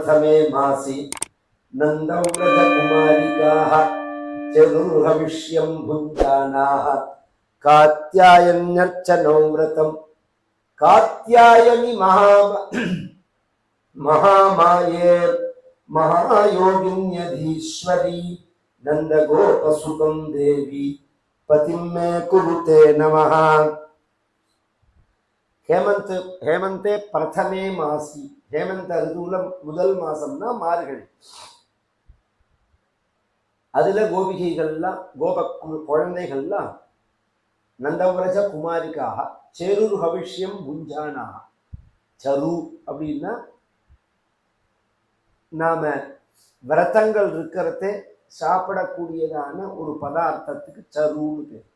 प्रथमे मासि नन्दव्रजकुमारिकाः चतुर्हविष्यं भुञ्जानाः कात्यायन्यर्चनं व्रतं कात्यायनि महामाये महायोगिन्यधीश्वरी नन्दगोपसुतं देवी पतिं मे कुरुते नमः। हेमंते प्रथमे मासी हेमंत ऋतुல முதல் மாசம்னா மார்கழி. அதுல கோபிகைகள்லாம் கோப குழந்தைகள்லாம் நந்தவ்ரஜ குமாரிக்காக சேருர் ஹவிஷ்யம் புஞ்சானாக. சரு அப்படின்னா நாம விரதங்கள் இருக்கிறதே சாப்பிடக்கூடியதான ஒரு பதார்த்தத்துக்கு சருன்னு பேர்.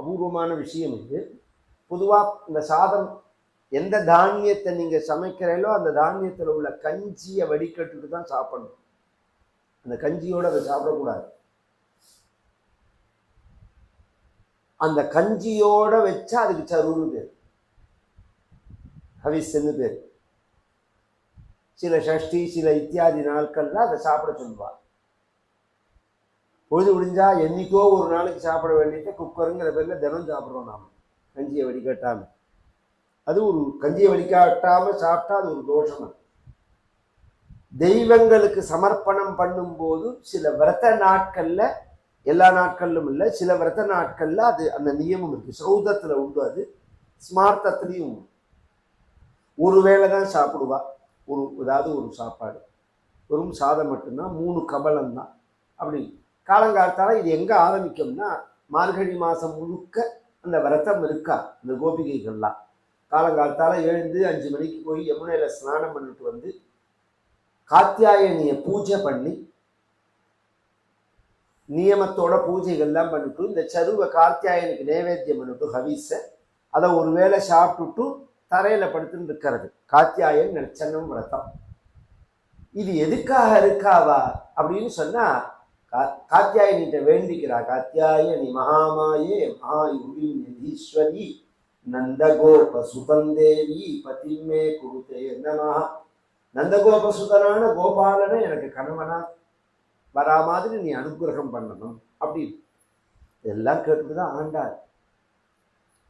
அபூர்வமான விஷயம் இது. பொதுவாக இந்த சாதம் எந்த தானியத்தை நீங்க சமைக்கிறீங்களோ அந்த தானியத்தில் உள்ள கஞ்சியை வடிகட்டுட்டு தான் சாப்பிடணும். அந்த கஞ்சியோட அதை சாப்பிடக்கூடாது. அந்த கஞ்சியோட வச்சா அதுக்கு சருன்னு பேர், ஹவிஸ்ன்னு பேர். சில ஷஷ்டி சில இத்தியாதி நாட்கள்ல அதை சாப்பிட சொல்லுவார். பொழுது முடிஞ்சா என்னைக்கோ ஒரு நாளைக்கு சாப்பிட வேண்டியதை குக்கருங்கிற பேர்ல தினம் சாப்பிட்றோம் நாம, கஞ்சியை வடிகட்டாம. அது ஒரு கஞ்சியை வடிகட்டாம சாப்பிட்டா அது ஒரு தோஷம். தெய்வங்களுக்கு சமர்ப்பணம் பண்ணும்போது சில விரத நாட்கள்ல, எல்லா நாட்களிலும் இல்லை, சில விரத நாட்கள்ல அது அந்த நியமம் இருக்கு. சௌதத்துல உண்டு, அது ஸ்மார்த்தத்திலையும் உண்டு. ஒருவேளை தான் சாப்பிடுவா, ஏதாவது ஒரு சாப்பாடு, வெறும் சாதம் மட்டும்தான், 3 கபலம் தான். அப்படி காலங்காலத்தால இது எங்க ஆரம்பிக்கும்னா மார்கழி மாசம் முழுக்க அந்த விரதம் இருக்கா இந்த கோபிகைகள்லாம். காலங்காலத்தால எழுந்து 5 மணிக்கு போய் யமுனையில ஸ்நானம் பண்ணிட்டு வந்து காத்தியாயனிய பூஜை பண்ணி நியமத்தோட பூஜைகள்லாம் பண்ணிட்டு இந்த சருவ காத்தியாயனுக்கு நைவேத்தியம் பண்ணிட்டு ஹவிஸ அதை ஒரு வேளை சாப்பிட்டுட்டு தரையில படுத்துன்னு இருக்கிறது காத்தியாயன் நச்சனம் விரதம். இது எதுக்காக இருக்காவா அப்படின்னு சொன்னா காத்தியாயனிட்ட வேண்டிக்கிறா. காத்தியாயனி மகாமாயே மகாயுகிஸ்வரி நந்தகோப சுதந்தேவி பதிமே குருதே நமஹ. நந்தகோபசுதனான கோபாலனை எனக்கு கணவனா வரா மாதிரி நீ அனுகிரகம் பண்ணணும் அப்படின்னு எல்லாம் கேட்டுட்டுதான் ஆண்டாள்.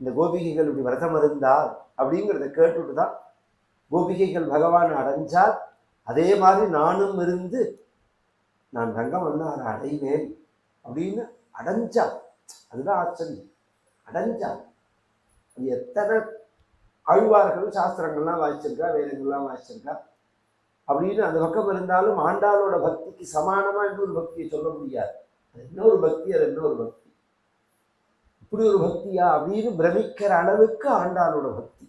இந்த கோபிகைகள் இப்படி விரதம் இருந்தால் அப்படிங்கிறத கேட்டுட்டு தான் கோபிகைகள் பகவான் அடைஞ்சால் அதே மாதிரி நானும் இருந்து நான் ரங்கம் வந்தார் அடைவேன் அப்படின்னு அடைஞ்சாள். அதுதான் ஆச்சரியம், அடைஞ்சாள். அது எத்தனை ஆழ்வார்கள் சாஸ்திரங்கள்லாம் வாசிச்சிருக்கா, வேதங்கள்லாம் வாசிச்சிருக்கா அப்படின்னு அந்த பக்கம் இருந்தாலும் ஆண்டாளோட பக்திக்கு சமானமா இன்னொரு பக்தியை சொல்ல முடியாது. அது இன்னொரு பக்தி, அது இன்னொரு பக்தி. இப்படி ஒரு பக்தியா அப்படின்னு பிரமிக்கிற அளவுக்கு ஆண்டாளோட பக்தி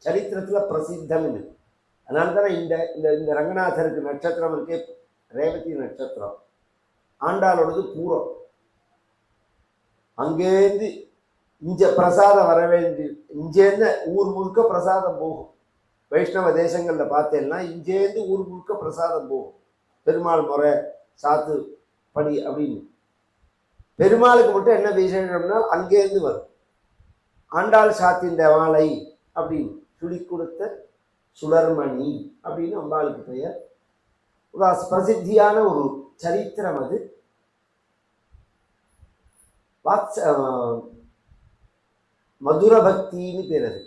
சரித்திரத்துல பிரசித்தம் இது. அதனால்தானே இந்த ரங்கநாதருக்கு நட்சத்திரம் இருக்கே, ரேவதி நட்சத்திரம். ஆண்டாளோடது பூரம். அங்கேருந்து இங்க பிரசாதம் வர வேண்டி, இங்கேருந்து ஊர் முழுக்க பிரசாதம் போகும். வைஷ்ணவ தேசங்கள்ல பார்த்தேன்னா இங்கேருந்து ஊர் முழுக்க பிரசாதம் போகும். பெருமாள் முறை சாத்து படி அப்படின்னு. பெருமாளுக்கு மட்டும் என்ன விசேஷம்னா அங்கேருந்து வரும். ஆண்டாள் சாத்தின்ற மாலை அப்படின்னு சுடி கொடுத்த சுடர்மணி அப்படின்னு அம்பாளுக்கு பெயர். பிரசித்தியான ஒரு சரித்திரம் அது. மதுர பக்தின்னு பேர். அது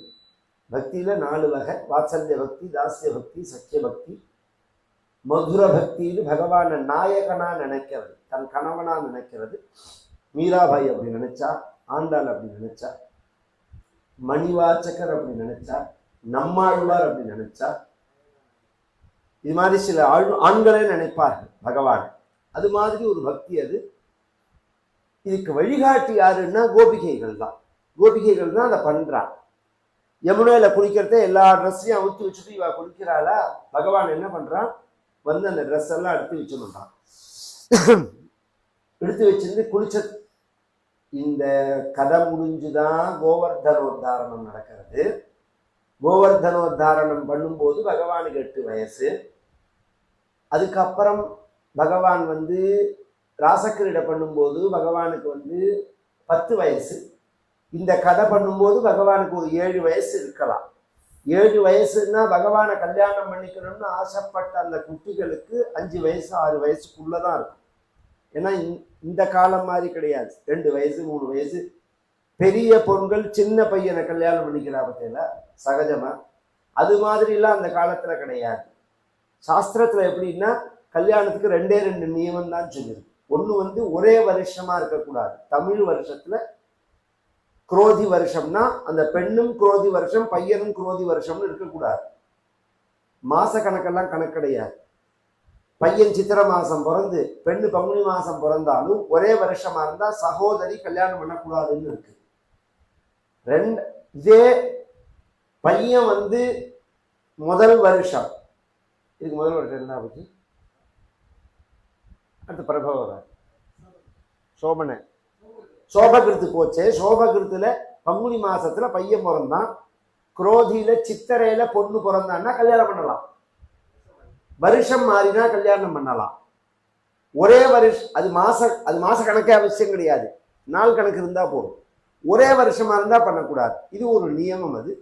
பக்தியில 4 வகை: வாத்சல்ய பக்தி, தாஸ்ய பக்தி, சக்கிய பக்தி. மதுர பக்தின்னு பகவான நாயகனா நினைக்கிறது, தன் கணவனா நினைக்கிறது. மீராபாய் அப்படி நினைச்சா, ஆண்டாள் அப்படி நினைச்சா, மணிவாச்சகர் அப்படி நினைச்சா, நம்மாழ்வார் அப்படி நினைச்சா, இது மாதிரி சில ஆண்களே நினைப்பார்கள் பகவான். அது மாதிரி ஒரு பக்தி அது. இதுக்கு வழிகாட்டி யாருன்னா கோபிகைகள் தான். கோபிகைகள் தான் அதை பண்றான். யமுனையில குளிக்கிறத எல்லா ட்ரெஸ்ஸையும் அவுத்து வச்சுட்டு இவ குளிக்கிறாளா, பகவான் என்ன பண்றான், வந்து அந்த ட்ரெஸ் எல்லாம் எடுத்து வச்சுட்டான். எடுத்து வச்சிருந்து குளிச்ச இந்த கதை முடிஞ்சுதான் கோவர்தனோத்தாரணம் நடக்கிறது. கோவர்தனோத்தாரணம் பண்ணும்போது பகவானுக்கு 8 வயசு. அதுக்கப்புறம் பகவான் வந்து ராசக்கிரீடை பண்ணும்போது பகவானுக்கு வந்து 10 வயசு. இந்த கதை பண்ணும்போது பகவானுக்கு ஒரு 7 வயசு இருக்கலாம். 7 வயசுன்னா பகவானை கல்யாணம் பண்ணிக்கணும்னு ஆசைப்பட்ட அந்த குட்டிகளுக்கு 5 வயசு 6 வயசுக்குள்ளதான் இருக்கும். ஏன்னா இந்த காலம் மாதிரி கிடையாது. 2 வயசு 3 வயசு பெரிய பொண்கள் சின்ன பையனை கல்யாணம் பண்ணிக்கிறா பத்தியில சகஜமா. அது மாதிரிலாம் அந்த காலத்துல கிடையாது. சாஸ்திரத்துல எப்படின்னா கல்யாணத்துக்கு 2 நியமம் தான் சொல்லியிருக்கு. ஒண்ணு ஒரே வருஷமா இருக்கக்கூடாது. தமிழ் வருஷத்துல குரோதி வருஷம்னா அந்த பெண்ணும் குரோதி வருஷம் பையனும் குரோதி வருஷம்னு இருக்கக்கூடாது. மாச கணக்கெல்லாம் கணக்கு கிடையாது. பையன் சித்திரை மாசம் பிறந்து பெண்ணு பங்குனி மாசம் பிறந்தாலும் ஒரே வருஷமா இருந்தா சகோதரி கல்யாணம் பண்ணக்கூடாதுன்னு இருக்கு. இதே பையன் முதல் வருஷம், இதுக்கு முதல் வருஷம் என்ன ஆகுது? அடுத்து பிரபவ சோபனை சோபகிருத்து போச்சே. சோபகிருத்துல பங்குனி மாசத்துல பையன் பிறந்தான், குரோதியில சித்திரையில பொண்ணு பிறந்தான்னா கல்யாணம் பண்ணலாம். வருஷம் மாறினா கல்யாணம் பண்ணலாம். ஒரே வருஷம் அது மாச கணக்கே அவசியம் கிடையாது. நாள் கணக்கு இருந்தா போதும். ஒரே வருஷமா இருந்தா பண்ணக்கூடாது. இது ஒரு நியமம். அது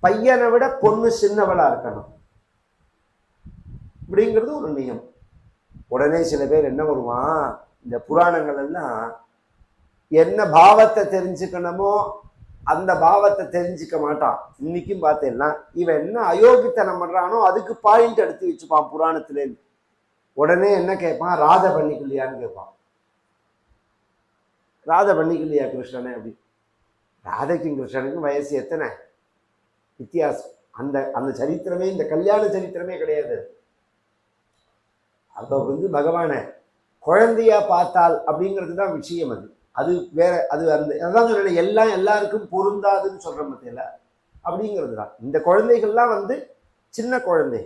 பையனை விட பொண்ணு சின்னவளா இருக்கணும் அப்படிங்கிறது ஒரு நியமம். உடனே சில பேர் என்ன வருவான், இந்த புராணங்கள் எல்லாம் என்ன பாவத்தை தெரிஞ்சுக்கணுமோ அந்த பாவத்தை தெரிஞ்சுக்க மாட்டான். இன்னைக்கும் பார்த்தேன்னா இவன் என்ன அயோக்கித்தனம் பண்றானோ அதுக்கு பாயிண்ட் எடுத்து வச்சுப்பான் புராணத்துல. உடனே என்ன கேட்பான், ராதை பண்ணிக்கலையான்னு கேட்பான். ராதை பண்ணிக்கலையா கிருஷ்ணனே அப்படி? ராதைக்கும் கிருஷ்ணனுக்கும் வயசு எத்தனை வித்தியாசம். அந்த அந்த சரித்திரமே, இந்த கல்யாண சரித்திரமே கிடையாது. அப்ப பகவானை குழந்தையா பார்த்தால் அப்படிங்கிறது தான் விஷயம். அது வேற. அது அதான் சொன்ன எல்லாம் எல்லாருக்கும் பொருந்தாதுன்னு சொல்ற மத்தியில அப்படிங்கிறது தான். இந்த குழந்தைகள்லாம் சின்ன குழந்தை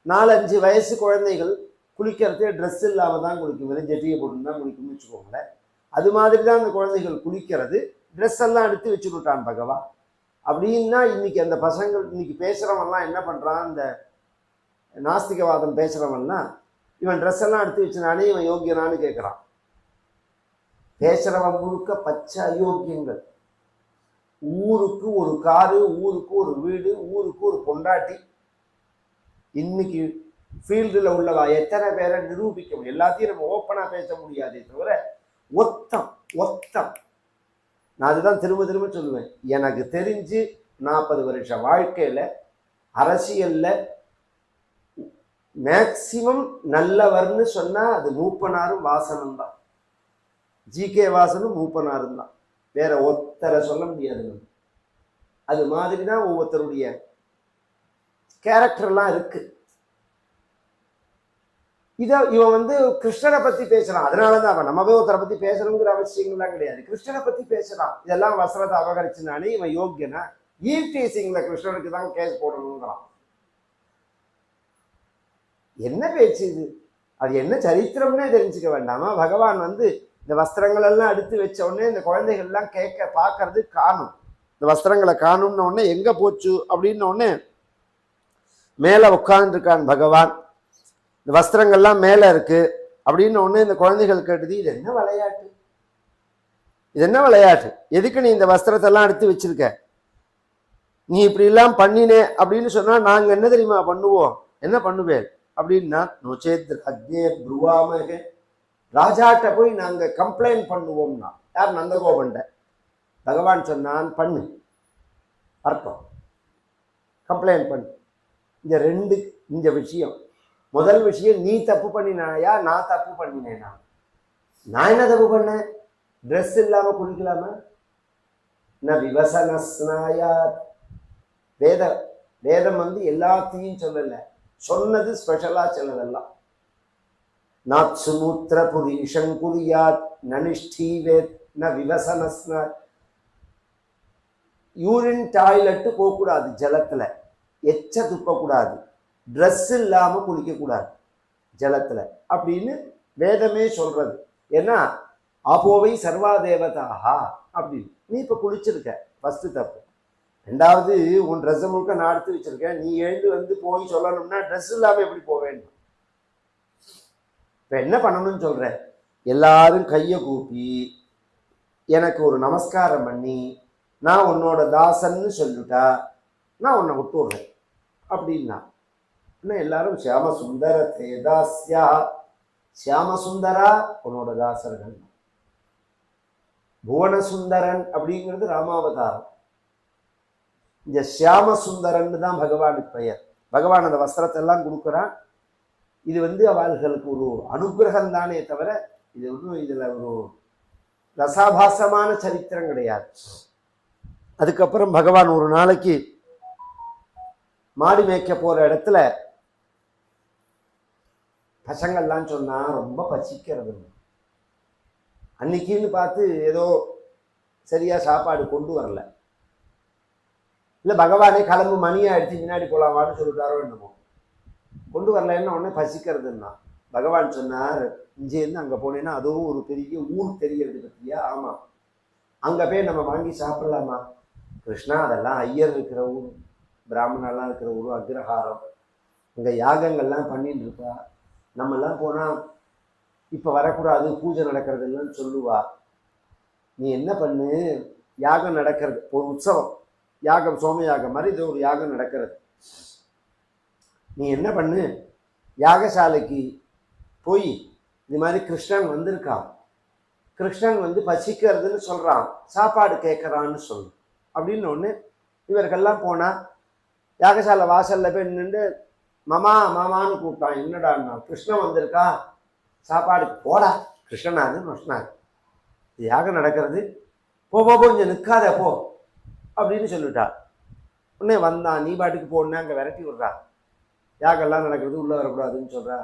4-5 வயசு குழந்தைகள் குளிக்கிறதே ட்ரெஸ் இல்லாம தான் குளிக்கும். வெறும் ஜெட்டியை போட்டு தான் குளிக்கும்னு வச்சுக்கோங்களேன். அது மாதிரி தான் அந்த குழந்தைகள் குளிக்கிறது. ட்ரெஸ் எல்லாம் எடுத்து வச்சுக்கிட்டான் பகவான். அப்படின்னா இன்னைக்கு அந்த பசங்கள் இன்னைக்கு பேசுறவன்லாம் என்ன பண்றான், இந்த நாஸ்திகவாதம் பேசுறவன்லாம் இவன் ட்ரெஸ் எல்லாம் எடுத்து வச்சுனானே இவன் யோகியனான்னு கேட்குறான். பேசுறவன் முழுக்க பச்சை அயோக்கியங்கள். ஊருக்கு ஒரு காரு, ஊருக்கு ஒரு வீடு, ஊருக்கு ஒரு பொண்டாட்டி. இன்னைக்கு ஃபீல்டில் உள்ளவா எத்தனை பேரை நிரூபிக்க முடியும்? எல்லாத்தையும் நம்ம ஓப்பனா பேச முடியாதே தவிர ஒத்தம். நான் அதுதான் திரும்ப திரும்ப சொல்லுவேன். எனக்கு தெரிஞ்சு 40 வருஷ வாழ்க்கையில அரசியல்ல மேக்சிமம் நல்லவர்னு சொன்னா அது மூப்பனாரும் வாசனும் தான். ஜி.கே. வாசனும் மூப்பனாரும் தான். வேற ஒருத்தரை சொல்ல முடியாது. அது மாதிரி தான் ஒவ்வொருத்தருடைய கேரக்டர்லாம் இருக்கு. இவன் கிருஷ்ணனை பத்தி பேசுறான். அதனாலதான் அவன் நம்ம போய் ஒருத்தரை பத்தி பேசணுங்கிற அவசியங்கள்லாம் கிடையாது. கிருஷ்ணனை பத்தி பேசுறான். இதெல்லாம் வசனத்தை அபகரிச்சுனானே இவன் யோக்கியனா? ஈவ்டீசிங்ல கிருஷ்ணனுக்கு தான் கேஸ் போடணுங்கிறான். என்ன பேச்சு இது? அது என்ன சரித்திரம்னே தெரிஞ்சுக்க வேண்டாமா? பகவான் இந்த வஸ்திரங்கள் எல்லாம் எடுத்து வச்ச உடனே இந்த குழந்தைகள் எல்லாம் பார்க்கறது காணும். இந்த வஸ்திரங்களை காணும்னு உடனே எங்க போச்சு அப்படின்ன உடனே மேல உட்கார்ந்துருக்கான் பகவான். இந்த வஸ்திரங்கள்லாம் மேல இருக்கு அப்படின்னு உடனே இந்த குழந்தைகள் கேட்டுது, இது என்ன விளையாட்டு? இது என்ன விளையாட்டு? எதுக்கு நீ இந்த வஸ்திரத்தை எல்லாம் எடுத்து வச்சிருக்க? நீ இப்படி எல்லாம் பண்ணினே அப்படின்னு சொன்னா நாங்க என்ன தெரியுமா பண்ணுவோம்? என்ன பண்ணுவேன் அப்படின்னா, நோச்சேத் அக்னே புருவாமக, ராஜாட்ட போய் நாங்க கம்ப்ளைண்ட் பண்ணுவோம்னா. யார்? நந்தகோபண்ட. பகவான் சொன்னான், பண்ணு, அர்த்தம் கம்ப்ளைண்ட் பண்ணு. இந்த விஷயம், முதல் விஷயம், நீ தப்பு பண்ணினாயா நான் தப்பு பண்ணினேனா? நான் என்ன தப்பு பண்ணேன்? ட்ரெஸ் இல்லாம குளிக்கலாமா? ந விவசனஸ்னாயா. வேதம் எல்லாத்தையும் சொல்லல, சொன்னது ஸ்பெஷலா சொல்லதெல்லாம். நாத் சுமூத்திர புரீஷங் புரியாத் நனிஷ்டீவேத் ந விவசனஸ்னா. யூரின் டாய்லெட்டு போகக்கூடாது, ஜலத்துல எச்ச துப்பக்கூடாது, ட்ரெஸ் இல்லாம குளிக்க கூடாது ஜலத்துல அப்படின்னு வேதமே சொல்றது. ஏன்னா ஆபோவை சர்வா தேவதாகா அப்படின்னு. நீ இப்ப குளிச்சிருக்க, ஃபர்ஸ்ட் தப்பு. ரெண்டாவது, உன் ட்ரெஸ் முழுக்க நான் எடுத்து வச்சிருக்கேன், நீ எழுந்து போய் சொல்லணும்னா ட்ரெஸ் இல்லாம எப்படி போவேன்? இப்ப என்ன பண்ணணும்னு சொல்ற? எல்லாரும் கையை கூப்பி எனக்கு ஒரு நமஸ்காரம் பண்ணி நான் உன்னோட தாசன்னு சொல்லிட்டா நான் உன்னை விட்டுடுறேன் அப்படின்னா. இன்னும் எல்லாரும் சியாமசுந்தர தேதாஸ்யா, சியாமசுந்தரா உன்னோட தாசர்கள். புவனசுந்தரன் அப்படிங்கிறது ராமாவதாரம். இந்த சியாமசுந்தரன் தான் பகவானுக்கு பெயர். பகவான் அந்த வஸ்திரத்தை எல்லாம் கொடுக்குறான். இது அவர்களுக்கு ஒரு அனுகிரகம் தானே தவிர இது ஒன்றும் இதுல ஒரு ரசாபாசமான சரித்திரம் கிடையாது. அதுக்கப்புறம் பகவான் ஒரு நாளைக்கு மாடு மேய்க்க போற இடத்துல பசங்கள்லாம் சொன்னா ரொம்ப பசிக்கிறது. அன்னைக்குன்னு பார்த்து ஏதோ சரியா சாப்பாடு கொண்டு வரல. இல்லை பகவானே கிளம்பு மணியை அடித்து முன்னாடி போலாமான்னு சொல்லிட்டாரோ என்னமோ. கொண்டு வரலன்னு உடனே பசிக்கிறதுன்னா பகவான் சொன்னார், இங்கேருந்து அங்கே போனேன்னா அதுவும் ஒரு பெரிய ஊர் தெரியறது பற்றியா? ஆமாம், அங்கே போய் நம்ம வாங்கி சாப்பிடலாமா? கிருஷ்ணா, அதெல்லாம் ஐயர் இருக்கிற ஊர், பிராமணெல்லாம் இருக்கிற ஊர், அக்ரஹாரம், அங்கே யாகங்கள்லாம் பண்ணிட்டு இருக்கா. நம்மெல்லாம் போனால் இப்போ வரக்கூடாது, பூஜை நடக்கிறது இல்லைன்னு சொல்லுவா. நீ என்ன பண்ணு, யாகம் நடக்கிறது ஒரு உற்சவம், யாகம் சோம யாகம் மாதிரி இது ஒரு யாகம் நடக்கிறது. நீ என்ன பண்ணு, யாகசாலைக்கு போய் இது மாதிரி கிருஷ்ணன் வந்திருக்கான், கிருஷ்ணன் பசிக்கிறதுன்னு சொல்கிறான், சாப்பாடு கேட்குறான்னு சொல்லு அப்படின்னு ஒன்று. இவர்கள்லாம் போனால் யாகசாலை வாசலில் போய் நின்று மாமா மாமான்னு கூப்பிட்டான். என்னடான்னா, கிருஷ்ணன் வந்திருக்கா, சாப்பாடுக்கு போடா. கிருஷ்ணனாது நொஷ்ணாது, இது யாகம் நடக்கிறது, போ போ கொஞ்சம் நிற்காத போ அப்படின்னு சொல்லிட்டா. உடனே வந்தான், நீ பாட்டுக்கு போடனே அங்கே விரட்டி விட்றா, யாகெல்லாம் நடக்கிறது உள்ளே வரக்கூடாதுன்னு சொல்கிறா.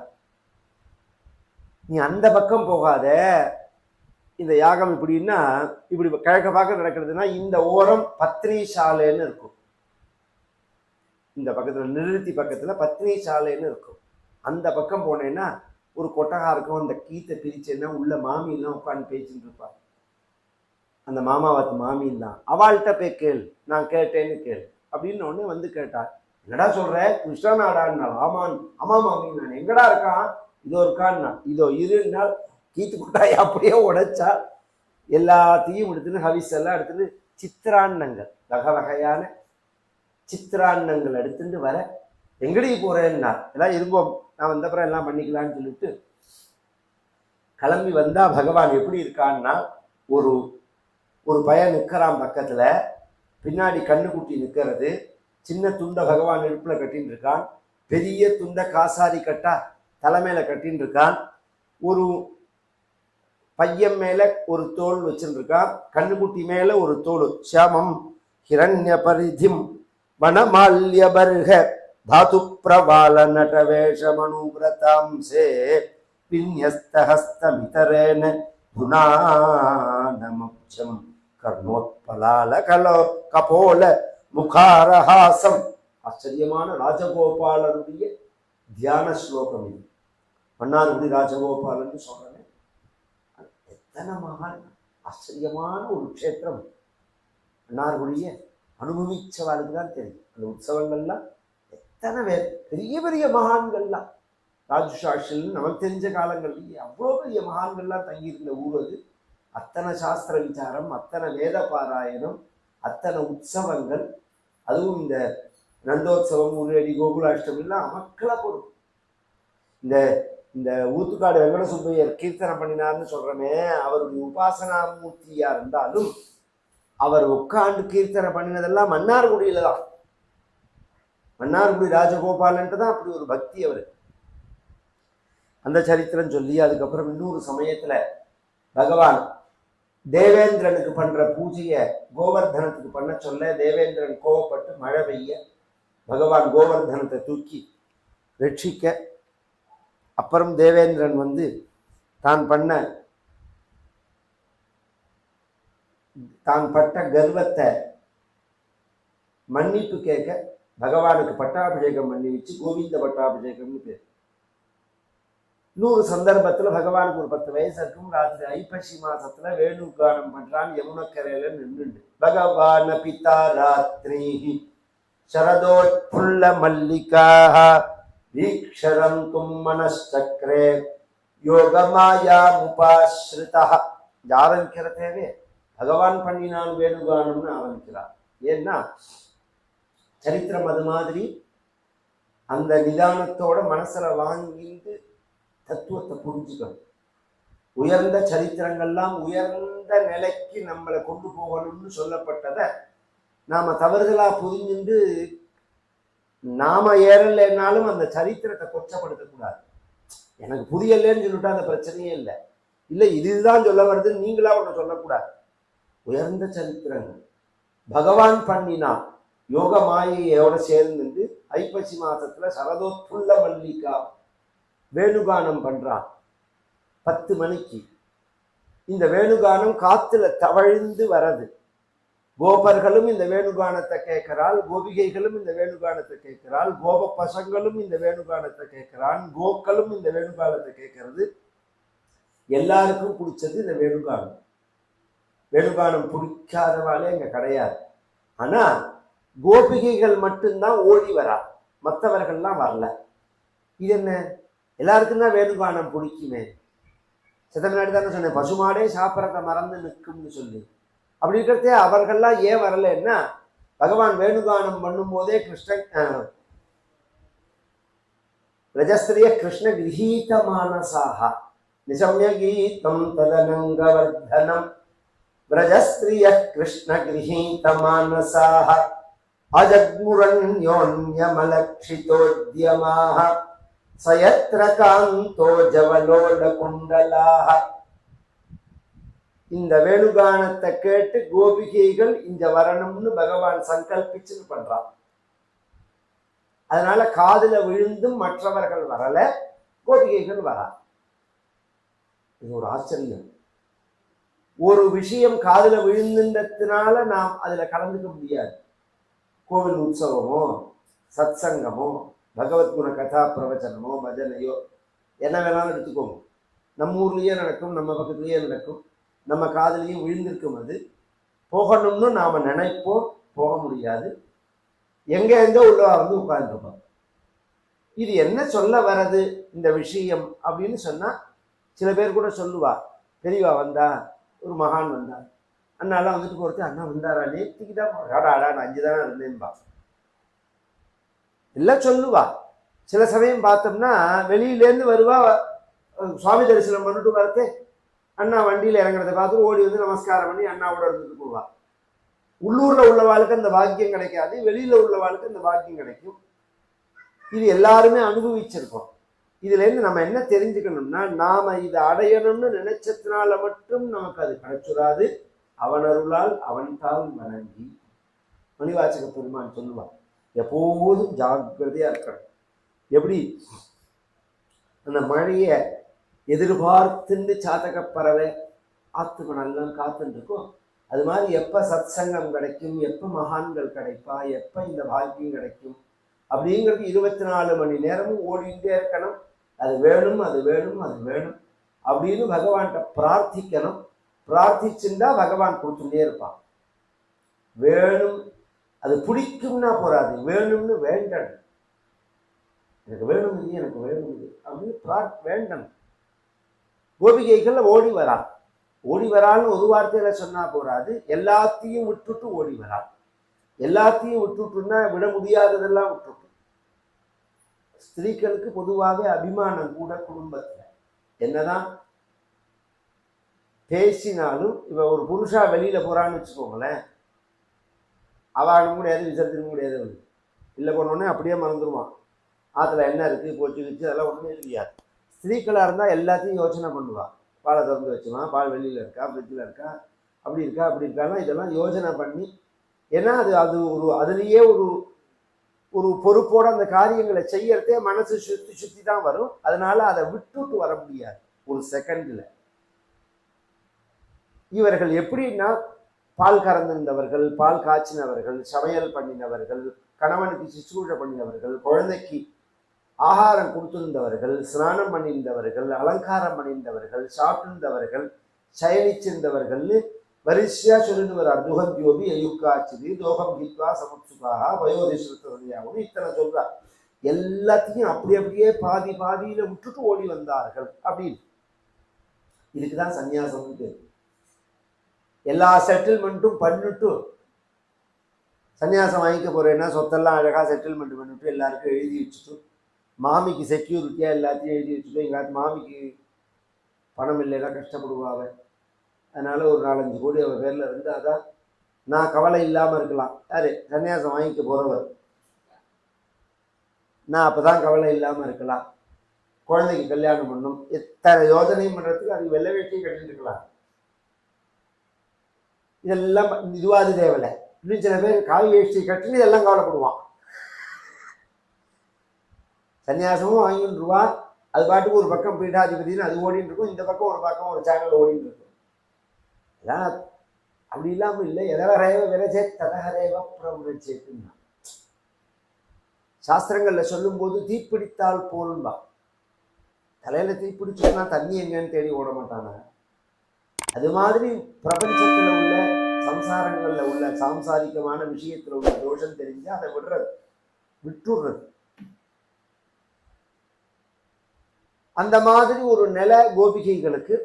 நீ அந்த பக்கம் போகாத, இந்த யாகம் இப்படின்னா இப்படி கிழக்க பார்க்க நடக்கிறதுனா இந்த ஓரம் பத்னி சாலைன்னு இருக்கும், இந்த பக்கத்தில் நிறுத்தி பக்கத்தில் பத்னி சாலைன்னு இருக்கும். அந்த பக்கம் போனேன்னா ஒரு கொட்டகா இருக்கும், அந்த கீத்தை பிரிச்சேன்னா உள்ள மாமியெல்லாம் உட்காந்து பேசிட்டு இருப்பாள். அந்த மாமாவத்து மாமியெல்லாம் அவள்கிட்ட போய் கேள், நான் கேட்டேன்னு கேள் அப்படின்னு ஒன்று கேட்டாள். என்னடா சொல்ற, கிருஷ்ணனாடான்னா? ஆமான், ஆமா மாமி, நான் எங்கடா இருக்கான், இதோ இருக்கான்னா. இதோ இருநாள் கீத்து கொட்டாய் அப்படியே உடைச்சா எல்லாத்தையும் எடுத்துன்னு ஹவிஸ் எல்லாம் எடுத்துட்டு சித்திராண்ணங்கள், வகை வகையான சித்திராண்ணங்கள் எடுத்துட்டு வர. எங்கடி போறேன்னா, எல்லாம் இருப்போம், நான் வந்தப்புறம் எல்லாம் பண்ணிக்கலான்னு சொல்லிட்டு கிளம்பி வந்தா. பகவான் எப்படி இருக்கான்னா, ஒரு ஒரு பையன் நிற்கிறான் பக்கத்துல, பின்னாடி கண்ணுக்குட்டி நிற்கிறது, சின்ன துண்டை பகவான் இடுப்புல கட்டின்னு இருக்கான், பெரிய துண்டை காசாரி கட்டா தலைமையில கட்டின்னு இருக்கான், ஒரு பையன் மேல ஒரு தோல் வச்சுட்டு இருக்கான், கண்ணுக்குட்டி மேல ஒரு தோல். சியாமம் ஹிரண்ய பரிதிம் வனமால்ய பர்ஹ தாது பிரபால நட்டவேஷ மனுவிரதாம்சே பின்யஸ்தஹஸ்தமிதரேன குணானமுச்சம் கர்ணோத்பலால கலோ கபோல முகாரஹாசம். ஆச்சரியமான ராஜகோபாலனுடைய தியான ஸ்லோகம் இது. மன்னார்குடி ராஜகோபாலன் சொல்றேன், எத்தனை மகான், ஆச்சரியமான ஒரு க்ஷேத்திரம். மன்னார்குடிய அனுபவிச்சவாளுக்கு தான் தெரியும். அந்த உற்சவங்கள்லாம் எத்தனை பேர், பெரிய பெரிய மகான்கள்லாம், ராஜுஷாஷில் நமக்கு தெரிஞ்ச காலங்கள்லேயே அவ்வளோ பெரிய மகான்கள்லாம் தங்கியிருந்த ஊர் அது. அத்தனை சாஸ்திர விசாரம், அத்தனை வேத பாராயணம், அத்தனை உற்சவங்கள், அதுவும் இந்த நந்தோத்சவம், உருவடி, கோகுலாஷ்டமிலாம் அமக்களை கொடுக்கும். இந்த இந்த ஊத்துக்காடு வெங்கட சுப்பையர் கீர்த்தனை பண்ணினார்னு சொல்றமே, அவருடைய உபாசனா மூர்த்தியா இருந்தாலும் அவர் உட்காந்து கீர்த்தனை பண்ணினதெல்லாம் மன்னார்குடியில தான். மன்னார்குடி ராஜகோபாலன்ட்டு தான் அப்படி ஒரு பக்தி அவரு. அந்த சரித்திரம் சொல்லி அதுக்கப்புறம் இன்னொரு சமயத்துல பகவான் தேவேந்திரனுக்கு பண்ற பூஜையை கோவர்தனத்துக்கு பண்ண சொல்ல, தேவேந்திரன் கோவப்பட்டு மழை பெய்ய பகவான் கோவர்தனத்தை தூக்கி ரட்சிக்க, அப்புறம் தேவேந்திரன் தான் பட்ட கர்வத்தை மன்னிப்பு கேட்க பகவானுக்கு பட்டாபிஷேகம் பண்ணி வச்சு கோவிந்த பட்டாபிஷேகம்னு பேர். இன்னொரு சந்தர்ப்பத்துல பகவானுக்கு ஒரு 10 வயசு இருக்கும், ராத்திரி ஐப்பசி மாசத்துல வேணு கானம் பண்றான் யமுனக்கரையில நின்றுண்டு. பகவான பிதா ராத்திரி சரதோட்புல்ல மல்லிகாஹ வீக்ஷரம் தும் மனச்சக்ரே யோகமாயா முபாஸ்ருதா. ஆரம்பிக்கிற தேவை பகவான் பண்ணினான் வேணுகானம்னு ஆரம்பிக்கிறார். ஏன்னா சரித்திரம் அது மாதிரி அந்த நிதானத்தோட மனசுல வாங்கிட்டு தத்துவத்தை புரிஞ்சுக்கணும். உயர்ந்த சரித்திரங்கள்லாம் உயர்ந்த நிலைக்கு நம்மளை கொண்டு போகணும்னு சொல்லப்பட்டதை நாம தவறுதலா புரிஞ்சுட்டு நாம ஏறலைன்னாலும் அந்த சரித்திரத்தை கொச்சப்படுத்தக்கூடாது. எனக்கு புரியலன்னு சொல்லிட்டு அந்த பிரச்சனையே இல்லை. இல்லை இதுதான் சொல்ல வருதுன்னு நீங்களா ஒன்று சொல்லக்கூடாது. உயர்ந்த சரித்திரங்கள் பகவான் பண்ணினா யோக மாயையோட சேர்ந்து ஐப்பசி மாசத்துல சரதோத்புல்ல மல்லிகா வேணுகானம் பண்றான் 10 மணிக்கு. இந்த வேணுகானம் காத்துல தவழ்ந்து வரது. கோபர்களும் இந்த வேணுகானத்தை கேட்கிறாள், கோபிகைகளும் இந்த வேணுகானத்தை கேட்கிறாள், கோப பசங்களும் இந்த வேணுகானத்தை கேட்கிறான், கோக்களும் இந்த வேணுகானத்தை கேட்கறது. எல்லாருக்கும் பிடிச்சது இந்த வேணுகானம். வேணுகானம் பிடிக்காதவாளே இங்க கிடையாது. ஆனா கோபிகைகள் மட்டும்தான் ஓடி வரா, மற்றவர்கள்லாம் வரல. இது என்ன, எல்லாருக்கும் தான் வேணுகானம் பிடிக்குமே. சித்த முன்னாடி தானே சொன்னேன், பசுமாடே சாப்பிட்றத மறந்து நிற்கும்னு சொல்லி. அப்படி இருக்கிறதே அவர்கள்லாம் ஏன் வரலன்னா, பகவான் வேணுகானம் பண்ணும் போதே ரஜஸ்திரிய கிருஷ்ண கிரகீத மானசாக நிசம்ய கீதம் ததனங்கவர்தனம் ரஜஸ்திரிய கிருஷ்ண கிரகீத மானசாக அஜக்முரண்யோன்யமலக்ஷிதோத்யமாக சயத்ர காந்தோ ஜவலோல குண்டலாக. இந்த வேணுகானத்தை கேட்டு கோபிகைகள் இங்க வரணும்னு பகவான் சங்கல்பிச்சுன்னு பண்றான். அதனால காதுல விழுந்தும் மற்றவர்கள் வரல, கோபிகைகள் வரா. இது ஒரு ஆச்சரியம். ஒரு விஷயம் காதுல விழுந்துன்றதுனால நாம் அதுல கலந்துக்க முடியாது. கோவில் உற்சவமோ சத்சங்கமோ பகவத்குண கதா பிரவச்சனமோ பஜனையோ என்ன வேணாலும் எடுத்துக்கோங்க. நம்ம ஊர்லயே நடக்கும், நம்ம பக்கத்துலயே நடக்கும், நம்ம காதலையும் விழுந்திருக்கும். அது போகணும்னு நாம நினைப்போம், போக முடியாது. எங்க எங்கோ உள்ளவா வந்து உட்கார்ந்துருப்போம். இது என்ன சொல்ல வர்றது இந்த விஷயம் அப்படின்னு சொன்னா, சில பேர் கூட சொல்லுவா, பெரியவா வந்தா, ஒரு மகான் வந்தா, அண்ணாலாம் வந்துட்டு போறது, அண்ணா வந்தாரா நேற்றுக்கு தான், ஆடா நான் 5 தானே இருந்தேன்பா எல்லாம் சொல்லுவா. சில சமயம் பார்த்தோம்னா வெளியிலேருந்து வருவா, சுவாமி தரிசனம் பண்ணிட்டு வரத்தே அண்ணா வண்டியில் இறங்குறதை பார்த்து ஓடி வந்து நமஸ்காரம் பண்ணி அண்ணாவோட இருந்துட்டு போவா. உள்ளூர்ல உள்ளவாளுக்கு அந்த பாக்கியம் கிடைக்காது, வெளியில உள்ளவாளுக்கு அந்த பாக்கியம் கிடைக்கும். இது எல்லாருமே அனுபவிச்சிருக்கோம். இதுல இருந்து நம்ம என்ன தெரிஞ்சுக்கணும்னா, நாம இதை அடையணும்னு நினைச்சதுனால மட்டும் நமக்கு அது கிடைச்சிடாது. அவன் அருளால் அவன் தாள் வணங்கி. மணிவாசக பெருமான் சொல்லுவான், எப்போதும் ஜாக்கிரதையா இருக்கணும். எப்படி அந்த மழையை எதிர்பார்த்துண்டு சாத்தக பறவை ஆத்துக்கு நல்லா காத்துட்டு இருக்கோம், அது மாதிரி எப்ப சத்சங்கம் கிடைக்கும், எப்ப மகான்கள் கிடைப்பா, எப்ப இந்த பாக்கியம் கிடைக்கும் அப்படிங்கிறது 24 மணி நேரமும் ஓடிட்டே இருக்கணும். அது வேணும், அது வேணும், அது வேணும் அப்படின்னு பகவான்கிட்ட பிரார்த்திக்கணும். பிரார்த்திச்சுட்டா பகவான் கொடுத்துட்டே இருப்பான். வேணும், அது பிடிக்கும்னா போறாது, வேணும்னு வேண்டணும். எனக்கு வேணும் இது, எனக்கு வேணும் இது அப்படின்னு வேண்டணும். கோபிகைகள் ஓடி வரா. ஓடி வரான்னு ஒரு வார்த்தையில சொன்னா போறாது, எல்லாத்தையும் விட்டுட்டு ஓடி வரா. எல்லாத்தையும் விட்டுட்டுன்னா விட முடியாததெல்லாம் விட்டுட்டு. ஸ்திரீகளுக்கு பொதுவாகவே அபிமானம் கூட குடும்பத்துல. என்னதான் பேசினாலும், இவ ஒரு புருஷா வெளியில போறான்னு வச்சுக்கோங்களேன், அவனும் முடியாது, விசர்ஜனும் முடியாது. இல்லை போனோடனே அப்படியே மறந்துடுவான். ஆற்றுல என்ன இருக்குது, போச்சு வச்சு அதெல்லாம் ஒன்றுமே தெரியாது. ஸ்திரீக்களாக இருந்தால் எல்லாத்தையும் யோசனை பண்ணுவாள். பாலை திறந்து வச்சுவான், பால் வெளியில் இருக்கா, ஃப்ரிட்ஜில் இருக்கா, அப்படி இருக்கா, அப்படி இருக்கான்னா இதெல்லாம் யோசனை பண்ணி, ஏன்னா அது ஒரு அதுலேயே ஒரு பொறுப்போடு அந்த காரியங்களை செய்யறதே மனசு சுற்றி சுற்றி தான் வரும். அதனால அதை விட்டுட்டு வர முடியாது ஒரு செகண்டில். இவர்கள் எப்படின்னா, பால் கறந்திருந்தவர்கள், பால் காய்ச்சினவர்கள், சமையல் பண்ணினவர்கள், கணவனுக்கு சுசூழ பண்ணினவர்கள், குழந்தைக்கு ஆகாரம் கொடுத்திருந்தவர்கள், ஸ்நானம் பண்ணியிருந்தவர்கள், அலங்காரம் பண்ணியிருந்தவர்கள், சாப்பிட்டிருந்தவர்கள், சயனிச்சிருந்தவர்கள்னு வரிசையா சொல்லிட்டு வர்றார். துகத்யோபி அயுக்காச்சிதி தோகம் கீத்வா சமுத்சுகாக வயோதிஸ்வரத்தையாகவும் இத்தனை சொல்றார். எல்லாத்தையும் அப்படியே பாதி பாதியில விட்டுட்டு ஓடி வந்தார்கள் அப்படின்னு. இதுக்குதான் சன்னியாசம். எல்லா செட்டில்மெண்ட்டும் பண்ணிட்டு சன்னியாசம் வாங்கிக்க போகிறேன்னா சொத்தெல்லாம் அழகாக செட்டில்மெண்ட் பண்ணிவிட்டு எல்லாருக்கும் எழுதி வச்சுட்டு, மாமிக்கு செக்யூரிட்டியாக எல்லாத்தையும் எழுதி வச்சுட்டு, எங்கேயாவது மாமிக்கு பணம் இல்லைன்னா கஷ்டப்படுவாங்க, அதனால் ஒரு 4-5 கோடி அவள் பேரில் இருந்து, அதான் நான் கவலை இல்லாமல் இருக்கலாம். யார் சன்னியாசம் வாங்கிக்க போகிறவர், நான் அப்போ தான் கவலை இல்லாமல் இருக்கலாம். குழந்தைக்கு கல்யாணம் பண்ணணும், எத்தனை யோஜனையும் பண்ணுறதுக்கு அது வெள்ளை வேட்டியும் கட்டிட்டு இருக்கலாம். இதெல்லாம் இதுவாது தேவையில்லை. இன்னும் சில பேர் காவி வேஷ்டி கட்டின்னு இதெல்லாம் கவலைப்படுவான். சன்னியாசமும் வாங்கிட்டு ரூபா, அது பாட்டுக்கு ஒரு பக்கம் பீடாதிபதினு அது ஓடிட்டு இருக்கும், இந்த பக்கம் ஒரு பக்கம் ஒரு சேனல் ஓடிட்டு இருக்கும். அதான் அப்படி இல்லாமல் இல்லை. எதவரேவ விரஜே ததகரேவ பிரபுரச்சேத்துன்னா சாஸ்திரங்கள்ல சொல்லும்போது தீப்பிடித்தால் போல்பா. தலையில தீப்பிடிச்சோம்னா தண்ணி எங்கன்னு தேடி ஓட மாட்டானா? அது மாதிரி பிரபஞ்சத்துல உள்ள சம்சாரங்கள்ல உள்ள சாம்சாரிகமான விஷயத்துல உள்ள தோஷம் தெரிஞ்சு அதை விட்டுடுறது. அந்த மாதிரி ஒரு நில கோபிகைகளுக்கு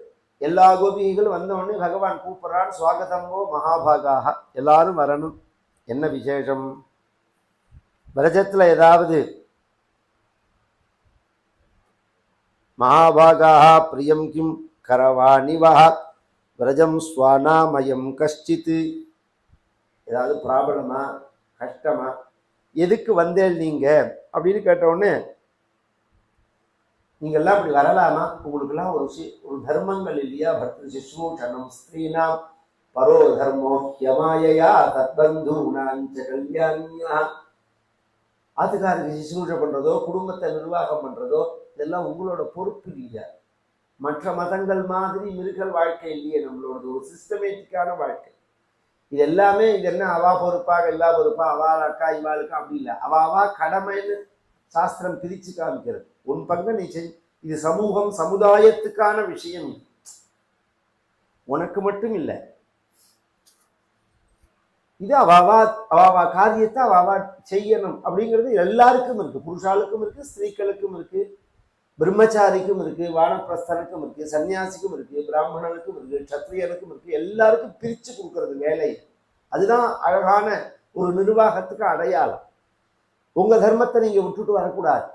எல்லா கோபிகைகளும் வந்தவொடனே பகவான் கூப்பிடுறான், சுவாகதமோ மகாபாகாக, எல்லாரும் வரணும். என்ன விசேஷம்? விரஜத்துல ஏதாவது மகாபாகாக பிரியம் கிம் கரவாணிவா விரஜம் ஸ்வானாமயம் கஷ்டித்து, ஏதாவது ப்ராப்ளமா கஷ்டமா, எதுக்கு வந்தேன் நீங்க அப்படின்னு கேட்டவுடனே, நீங்கள்லாம் அப்படி வரலாமா? உங்களுக்கெல்லாம் ஒரு தர்மங்கள் இல்லையா? பர்த சிஸ்ரூஷணம் ஸ்திரீனாம் பரோ தர்மோ யமாயயா தத்பந்தூனாஞ்ச கல்யாணியா. ஆத்துக்காருக்கு சிஸ்ரூஷை பண்றதோ குடும்பத்தை நிர்வாகம் பண்றதோ இதெல்லாம் உங்களோட பொறுப்பு இல்லையா? மற்ற மதங்கள் மாதிரி மிருகல் வாழ்க்கை இல்லையே நம்மளோட, ஒரு சிஸ்டமேட்டிக்கான வாழ்க்கை. இது எல்லாமே இது என்ன அவா பொறுப்பாக இல்லா பொறுப்பா, அவாளுக்கா இவாளுக்கா அப்படி இல்லை. அவா கடமைன்னு சாஸ்திரம் பிரிச்சு காமிக்கிறது. உன் பங்கு நீ செஞ்சு, இது சமூகம் சமுதாயத்துக்கான விஷயம், உனக்கு மட்டும் இல்லை. இது அவாவா காரியத்தை அவாவா செய்யணும் அப்படிங்கிறது எல்லாருக்கும் இருக்கு. புருஷாளுக்கும் இருக்கு, ஸ்திரீகளுக்கும் இருக்கு, பிரம்மச்சாரிக்கும் இருக்கு, வானப்பிரஸ்தனுக்கும் இருக்கு, சன்னியாசிக்கும் இருக்கு, பிராமணனுக்கும் இருக்கு, சத்திரியனுக்கும் இருக்கு. எல்லாருக்கும் பிரிச்சு கொடுக்கறது வேலை. அதுதான் அழகான ஒரு நிர்வாகத்துக்கு அடையாளம். உங்க தர்மத்தை நீங்க விட்டுட்டு வரக்கூடாது.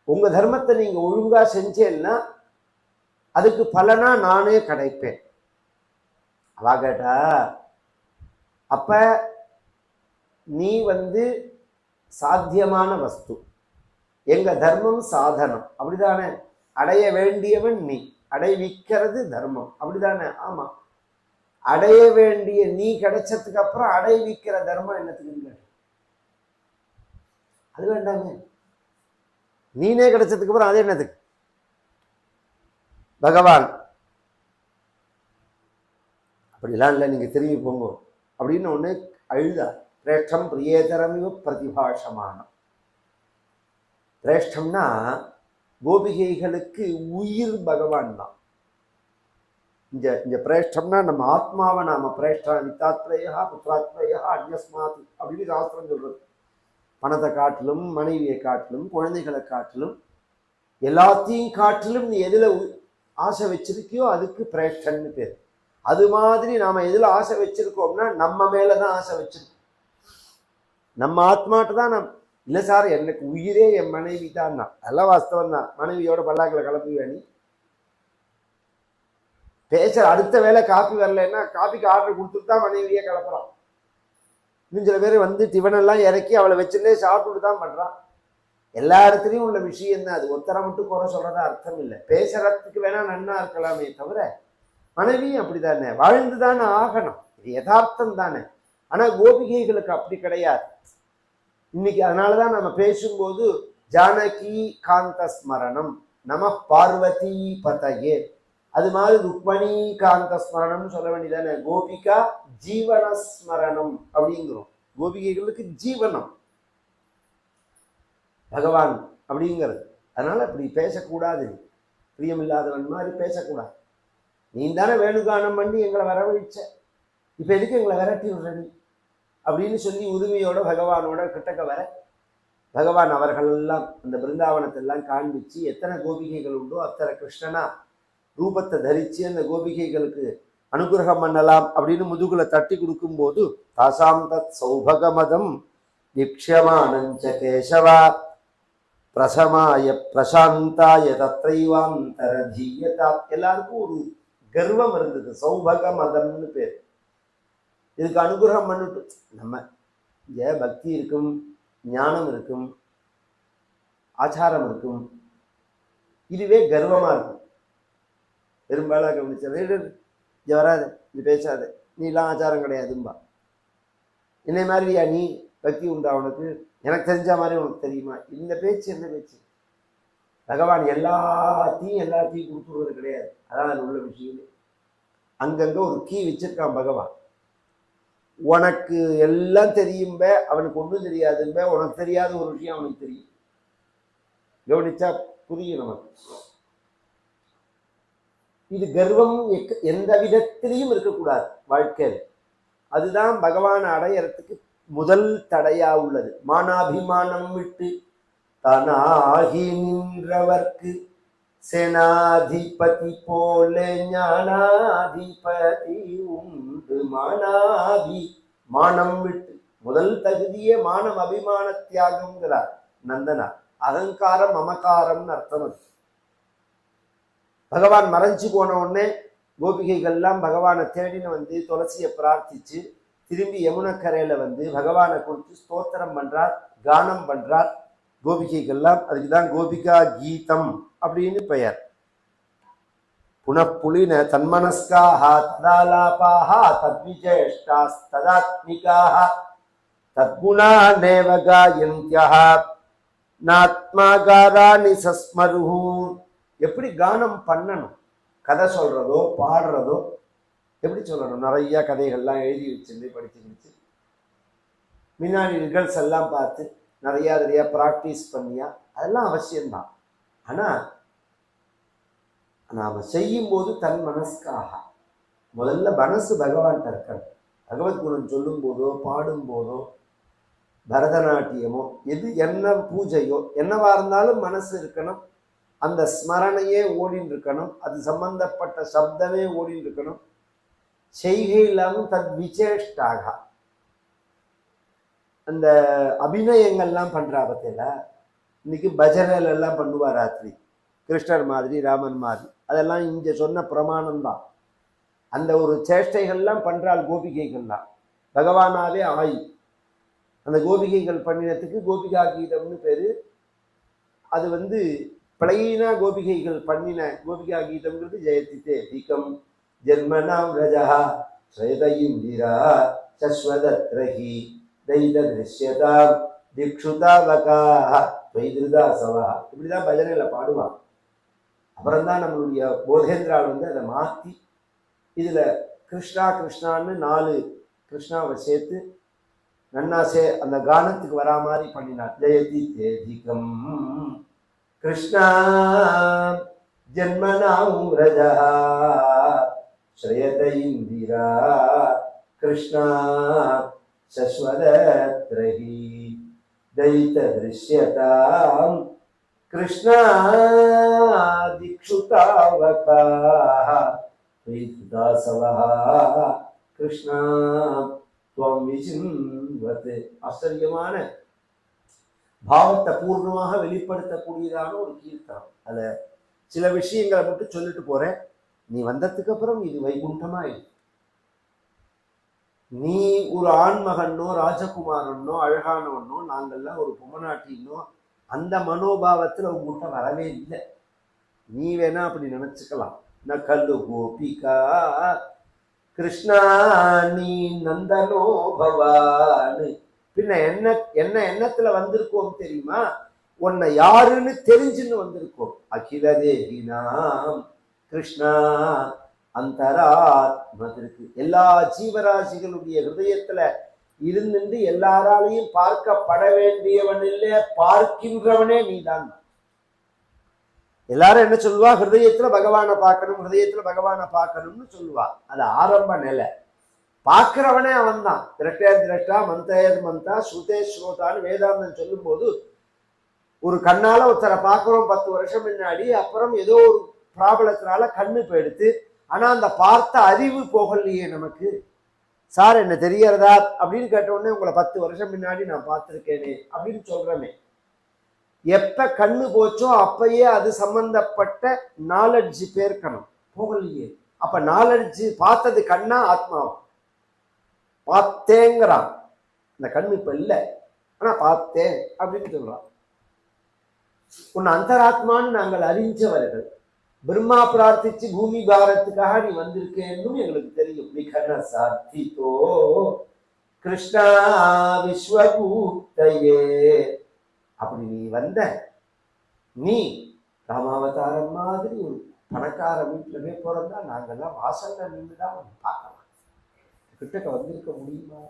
உங்க தர்மத்தை நீங்க ஒழுங்கா செஞ்சேன்னா அதுக்கு பலனா நானே கிடைப்பேன். அவா கேட்டா, அப்ப நீ சாத்தியமான வஸ்து, எங்க தர்மம் சாதனம், அப்படிதானே? அடைய வேண்டியவன் நீ, அடைவிக்கிறது தர்மம், அப்படிதானே? ஆமா. அடைய வேண்டிய நீ கிடைச்சதுக்கு அப்புறம் அடைவிக்கிற தர்மம் என்னத்துக்கு? அது வேண்டாமே. நீனே கிடைச்சதுக்கு அப்புறம் அது என்னதுக்கு? பகவான் அப்படிலாம் இல்லை, நீங்க திரும்பி போங்க அப்படின்னு ஒண்ணு அழுதா. பிரேஷ்டம் பிரியேதரமிவ பிரதிபாஷமானம். பிரேஷ்டம்னா கோபிகைகளுக்கு உயிர் பகவான் தான். இந்த பிரேஷ்டம்னா நம்ம ஆத்மாவை நாம பிரேஷ்டா நித்தாத்ரயா புத்திராத்ரயா அந்யஸ்மாத் அப்படின்னு சாஸ்திரம் சொல்றது. பணத்தை காட்டிலும், மனைவியை காட்டிலும், குழந்தைகளை காட்டிலும், எல்லாத்தையும் காட்டிலும் நீ எதுல ஆசை வச்சிருக்கியோ அதுக்கு பிரேஷ்டன்னு பேர். அது மாதிரி நாம எதுல ஆசை வச்சிருக்கோம்னா நம்ம மேலதான் ஆசை வச்சிருக்கோம். நம்ம ஆத்மாட்ட தான் இல்லை சார் எனக்கு உயிரே என் மனைவி தான். அதெல்லாம் வாஸ்தவம் தான். மனைவியோட பல்லாக்கில் கலப்புவியா நீ? பேச அடுத்த வேலை காப்பி வரலன்னா காப்பிக்கு ஆர்டர் கொடுத்துட்டு தான் மனைவியே கலப்புறான். இன்னும் சில பேர் டிஃபனெல்லாம் இறக்கி அவளை வச்சுட்டே சாப்பிட்டுட்டு தான் பண்றான். எல்லா இடத்துலையும் உள்ள விஷயம் தான் அது. ஒருத்தரை மட்டும் குறை சொல்றதா அர்த்தம் இல்லை. பேசுறதுக்கு வேணா நன்னா இருக்கலாமே தவிர மனைவியும் அப்படித்தானே, வாழ்ந்துதானே ஆகணும். இது யதார்த்தம் தானே. ஆனா கோபிகைகளுக்கு அப்படி கிடையாது. இன்னைக்கு அதனாலதான் நம்ம பேசும்போது ஜானகி காந்த ஸ்மரணம் நம பார்வதி பதயே, அது மாதிரி ருக்மணி காந்த ஸ்மரணம் சொல்ல வேண்டியதானே. கோபிகா ஜீவன ஸ்மரணம் அப்படிங்கிறோம். கோபிகைகளுக்கு ஜீவனம் பகவான் அப்படிங்கிறது. அதனால அப்படி பேசக்கூடாது. பிரியமில்லாதவன் மாதிரி பேசக்கூடாது. நீ தானே வேணுகானம் பண்ணி எங்களை வரவழைச்ச, இப்ப எதுக்கு எங்களை விரட்டி விடுற நீ அப்படின்னு சொல்லி உரிமையோட பகவானோட கிட்டக்க வர, பகவான் அவர்களெல்லாம் அந்த பிருந்தாவனத்தெல்லாம் காண்பிச்சு எத்தனை கோபிகைகள் உண்டோ அத்தனை கிருஷ்ணனா ரூபத்தை தரிச்சு அந்த கோபிகைகளுக்கு அனுகிரகம் பண்ணலாம் அப்படின்னு முதுகுல தட்டி கொடுக்கும் போது தாசாம் தத் சௌபகமதம் நிக்ஷமானஞ்ச கேசவா பிரசமாய பிரசாந்தாய தத்ரைவாந்தரதீயதா. எல்லாருக்கும் ஒரு கர்வம் இருந்தது, சௌபக மதம்னு பேர். இதுக்கு அனுகிரகம் பண்ணிட்டு நம்ம இங்க பக்தி இருக்கும், ஞானம் இருக்கும், ஆச்சாரம் இருக்கும், இதுவே கர்வமா இருக்கும். பெரும்பாலும் கவனிச்சது இங்க வராது, இது பேசாது, நீ எல்லாம் ஆச்சாரம் கிடையாதும்பா. என்னை மாதிரியா நீ, பக்தி உண்டா உனக்கு, எனக்கு தெரிஞ்ச மாதிரி உனக்கு தெரியுமா? இந்த பேச்சு என்ன பேச்சு? பகவான் எல்லாத்தையும் கொடுத்துருவது கிடையாது. அதான் உள்ள விஷயம். அங்கங்க ஒரு கீ வச்சிருக்கான் பகவான். உனக்கு எல்லாம் தெரியும்ப, அவனுக்கு ஒன்றும் தெரியாதும்ப. உனக்கு தெரியாத ஒரு விஷயம் அவனுக்கு தெரியும். கவனிச்சா புரியும் நமக்கு. இது கர்வம் எந்த விதத்திலையும் இருக்கக்கூடாது வாழ்க்கையில். அதுதான் பகவான் அடையறதுக்கு முதல் தடையா உள்ளது. மானாபிமானம் விட்டு தானாகி நின்றவர்க்கு சேனாதிபதி போல ஞானாதிபதி உண்டு. மானம் விட்டு, முதல் தகுதியே மானம், அபிமான தியாகம்ங்கிறார் நந்தனா. அகங்காரம் மமகாரம்னு அர்த்தம். அது பகவான் மறைஞ்சு போன உடனே கோபிகைகள்லாம் பகவானை தேடின்னு வந்து துளசியை பிரார்த்திச்சு திரும்பி யமுனக்கரையில வந்து பகவானை குறித்து ஸ்தோத்திரம் பண்றார், கானம் பண்றார் கோபிகைகள்லாம். அதுக்குதான் கோபிகா கீதம் அப்படின்னு பெயர். புனப்புலின தன்மனஸ்காஹ ததாலாபாஹ தத்விஜேஷ்டாஸ்ததாத்மிகாஹ தத்குணா நேவகாயந்த்யஹ நாத்மாகாராணி சஸ்மருஹு. எப்படி கானம் பண்ணணும், கதை சொல்றதோ பாடுறதோ எப்படி சொல்லணும்? நிறைய கதைகள்லாம் எழுதி வச்சிருந்து படிச்சு முன்னாடி ரிகல்ஸ் எல்லாம் பார்த்து நிறைய ப்ராக்டிஸ் பண்ணியா, அதெல்லாம் அவசியம்தான். ஆனா நாம செய்யும் போது தன் மனஸ்காக முதல்ல மனசு பகவான் இருக்கணும். பகவத்குணம் சொல்லும் போதோ பாடும் போதோ பரதநாட்டியமோ எது என்ன பூஜையோ என்னவா இருந்தாலும் மனசு இருக்கணும். அந்த ஸ்மரணையே ஓடின்னு இருக்கணும். அது சம்பந்தப்பட்ட சப்தமே ஓடின்னு இருக்கணும். செய்கை இல்லாமல் தத் விசேஷ்டாக அந்த அபிநயங்கள்லாம் பண்றா பத்தியில. இன்னைக்கு பஜனைகள் எல்லாம் பண்ணுவா ராத்திரி, கிருஷ்ணர் மாதிரி ராமன் மாதிரி. அதெல்லாம் இங்க சொன்ன பிரமாணம் தான். அந்த ஒரு சேஷ்டைகள்லாம் பண்றாள் கோபிகைகள்லாம் பகவானாவே ஆயி. அந்த கோபிகைகள் பண்ணினத்துக்கு கோபிகா கீதம்னு பேரு. அது பிளைனா கோபிகைகள் பண்ணின கோபிகா கீதம்ங்கிறது ஜெயதித்தே தீகம் ஜென்மனாம் ரஜா ஸ்வேதயிந்திரா சஸ்வதத்ரஹி தைத திருஷ்யதா திக்ஷுதாவகாஹ வைத்ருதாசவா. இப்படிதான் பஜனையில பாடுவான். அப்புறம்தான் நம்மளுடைய போதேந்திரால் அதை மாற்றி இதுல கிருஷ்ணா கிருஷ்ணான்னு 4 கிருஷ்ணாவை சேர்த்து நன்னாசே அந்த கானத்துக்கு வரா மாதிரி பண்ணினார். ஜெயதி தேதிகம் கிருஷ்ணா ஜன்மனாம் ரஜா ஸ்ரயத இந்திரா கிருஷ்ணா சஸ்வதத்ரஹி தைத திருஷ்யதாம் கிருஷ்ணா திக்ஷுதாவகாஹ வைத்ருதாசவா கிருஷ்ணா துவம் விசின்வத். ஆச்சரியமான பாவத்தை பூர்ணமாக வெளிப்படுத்தக்கூடியதான ஒரு கீர்த்தனம். அதுல சில விஷயங்களை மட்டும் சொல்லிட்டு போறேன். நீ வந்ததுக்கு அப்புறம் இது வைகுண்டமா இருக்கு. நீ ஒரு ஆண்மகனோ ராஜகுமாரனோ அழகானவனோ நாங்கள்லாம் ஒரு பொம்மநாட்டினோ அந்த மனோபாவத்துல உங்ககிட்ட வரவே இல்லை. நீ வேணா அப்படி நினைச்சுக்கலாம். நகலு கோபிகா கிருஷ்ணா நீ நந்தனோ பவான்னு. பின்ன என்ன எண்ணத்துல வந்திருக்கோம் தெரியுமா? உன்னை யாருன்னு தெரிஞ்சுன்னு வந்திருக்கோம். அகில தேகினாம் கிருஷ்ணா அந்தராத்மதிற்கு எல்லா ஜீவராசிகளுடைய ஹிருதயத்துல இருந்துட்டு எல்லாராலையும் பார்க்கப்பட வேண்டியவன் இல்லை, பார்க்கின்றவனே நீதான். எல்லாரும் என்ன சொல்லுவா? ஹிருதயத்துல பகவானை பார்க்கணும், ஹிருதயத்துல பகவானை பார்க்கணும்னு சொல்லுவா. அது ஆரம்ப நிலை. பார்க்கிறவனே அவன் தான். திரட்டேர் திரட்டா மந்தேர் மந்தா ஸ்ருதே ஸ்ரோதான்னு வேதாந்தம் சொல்லும் போது ஒரு கண்ணால ஒருத்தரை பார்க்கிறோம் 10 வருஷம் முன்னாடி, அப்புறம் ஏதோ ஒரு பிராபலத்தினால கண்ணு போயிடுத்து, ஆனா அந்த பார்த்த அறிவு போகலையே நமக்கு. சார் என்ன தெரியறதா அப்படின்னு கேட்ட உடனே உங்களை 10 வருஷம் முன்னாடி நான் பார்த்திருக்கேனே அப்படின்னு சொல்றமே. எப்ப கண்ணு போச்சோ அப்பயே அது சம்பந்தப்பட்ட நாலெட்ஜ் பேர்க்கணும், போகலையே. அப்ப நாலெட்ஜ் பார்த்தது கண்ணா ஆத்மாவா? பார்த்தேங்கிறான். இந்த கண்ணு இப்ப இல்லை, ஆனா பார்த்தேன் அப்படின்னு சொல்றான். உன் அந்தராத்மான்னு நாங்கள் அறிஞ்சவர்கள். பிரம்மா பிரார்த்திச்சு பூமி பாரத்துக்காக நீ வந்திருக்கேன்னு எங்களுக்கு தெரியும். நிகன சாத்திதோ கிருஷ்ணா விஸ்வபூத்தையே. அப்படி நீ வந்த, நீ ராமாவதாரம் மாதிரி ஒரு பணக்கார வீட்டுலவே பிறந்தா நாங்கெல்லாம் வாசல்ல நின்றுதான் பார்க்கலாம், கிட்டக்க வந்திருக்க முடியுமா?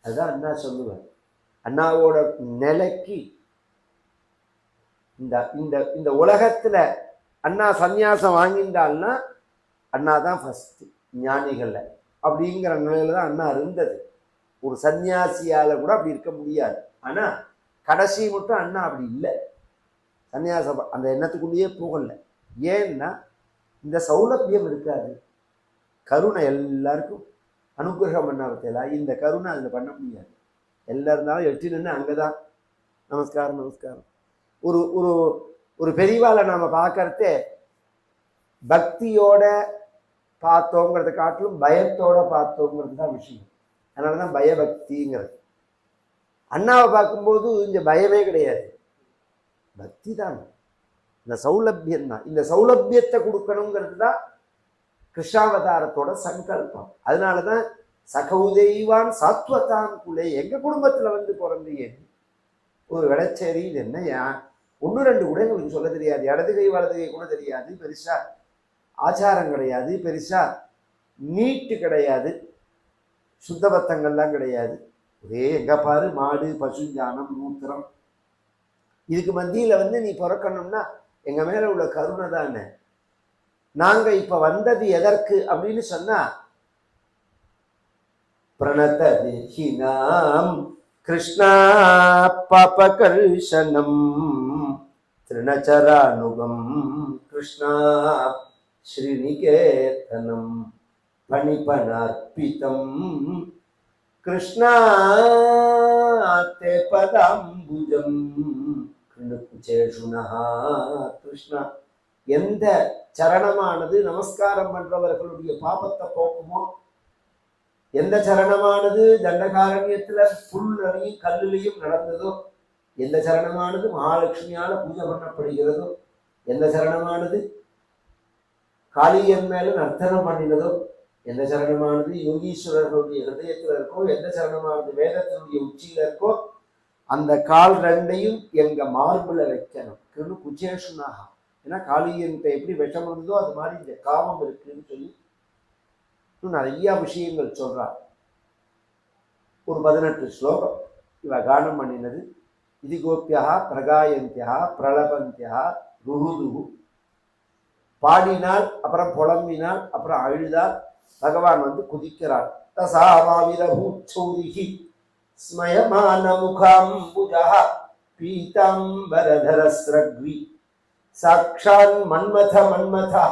அதுதான் அண்ணா சொல்லுவார். அண்ணாவோட நிலைக்கு இந்த இந்த இந்த உலகத்துல அண்ணா சந்நியாசம் வாங்கிட்டாள்னா அண்ணா தான் ஃபர்ஸ்ட் ஞானிகள்ல அப்படிங்கிற நிலையில தான் அண்ணா இருந்தது. ஒரு சன்னியாசியால கூட அப்படி இருக்க முடியாது. ஆனா கடைசி மட்டும் அண்ணா அப்படி இல்லை. சன்னியாசம் அந்த எண்ணத்துக்குள்ளேயே போகல. ஏன்னா இந்த சௌலபியம் இருக்காது. கருணை எல்லாருக்கும் அனுகிரகம் பண்ண பத்தியா, இந்த கருணை அதுல பண்ண முடியாது. எல்லாம் இருந்தாலும் எட்டி நின்று அங்கதான் நமஸ்காரம் நமஸ்காரம். ஒரு ஒரு ஒரு பெரியவாளை நாம பார்க்கறதே பக்தியோட பார்த்தோங்கிறத காட்டிலும் பயத்தோட பார்த்தோங்கிறது தான் விஷயம். அதனாலதான் பயபக்திங்கிறது. அண்ணாவை பார்க்கும்போது இங்க பயமே கிடையாது, பக்தி தான், இந்த சௌலபியம் தான். இந்த சௌலபியத்தை கொடுக்கணுங்கிறது தான் கிருஷ்ணாவதாரத்தோட சங்கல்பம். அதனாலதான் சகௌதெய்வான் சாத்வதான் குலே. எங்க குடும்பத்துல வந்து பிறந்தீங்க, ஒரு விளைச்சேரி, இது என்ன 1-2 கூட எங்களுக்கு சொல்ல தெரியாது. இடது கை வலது கை கூட தெரியாது. பெருசா ஆச்சாரம் கிடையாது, பெருசா நீட்டு கிடையாது, சுத்தபத்தங்கள்லாம் கிடையாது. ஒரே எங்க பாரு மாடு பசு ஞானம் மூத்திரம். இதுக்கு மத்தியில வந்து நீ பிறக்கணும்னா எங்க மேல உள்ள கருணை தானே. நாங்க இப்ப வந்தது எதற்கு அப்படின்னு சொன்னா, பிரணததிஹினாம் கிருஷ்ணா பாபகர்ஷனம் திருணச்சரானுகம் கிருஷ்ணா ஸ்ரீநிகேதனம் பணிபனார்ப்பிதம் கிருஷ்ணா தே பதாம்புஜம் கிருஷ்ணா. கிருஷ்ணா எந்த சரணமானது நமஸ்காரம் பண்றவர்களுடைய பாபத்தை போக்குமோ, எந்த சரணமானது தண்டகாரண்யத்துல புல்லையும் கல்லுலையும் நடந்ததோ, எந்த சரணமானது மகாலட்சுமியால பூஜை பண்ணப்படுகிறதோ, எந்த சரணமானது காளியன் மேல நர்த்தனம் பண்ணினதோ, எந்த சரணமானது யோகீஸ்வரர்களுடைய ஹிருதயத்துல இருக்கோ, எந்த சரணமானது வேதத்தினுடைய உச்சியில இருக்கோ, அந்த கால் ரெண்டையும் எங்க மார்புல வைக்கணும். கிருணு குச்சேஷுனாக. ஏன்னா காளியன்கிட்ட எப்படி விஷம் இருந்ததோ அது மாதிரி இந்த காமம் இருக்குன்னு சொல்லி நிறைய விஷயங்கள் சொல்றார். ஒரு 18 ஸ்லோகம் இவ கானம் பண்ணினது. இது கோப்பியா பிரகாயந்தியா பிரலபந்தியா ருருது. பாடினால், அப்புறம் புலம்பினால், அப்புறம் அழுதால் பகவான் வந்து குதிக்கிறார். தசாவாவிரபூச்சௌரிஹி ஸ்மயமான முகாம்புஜா பீதாம்பரதரஸ்ரக்வி சாக்ஷான் மன்மத மன்மதா.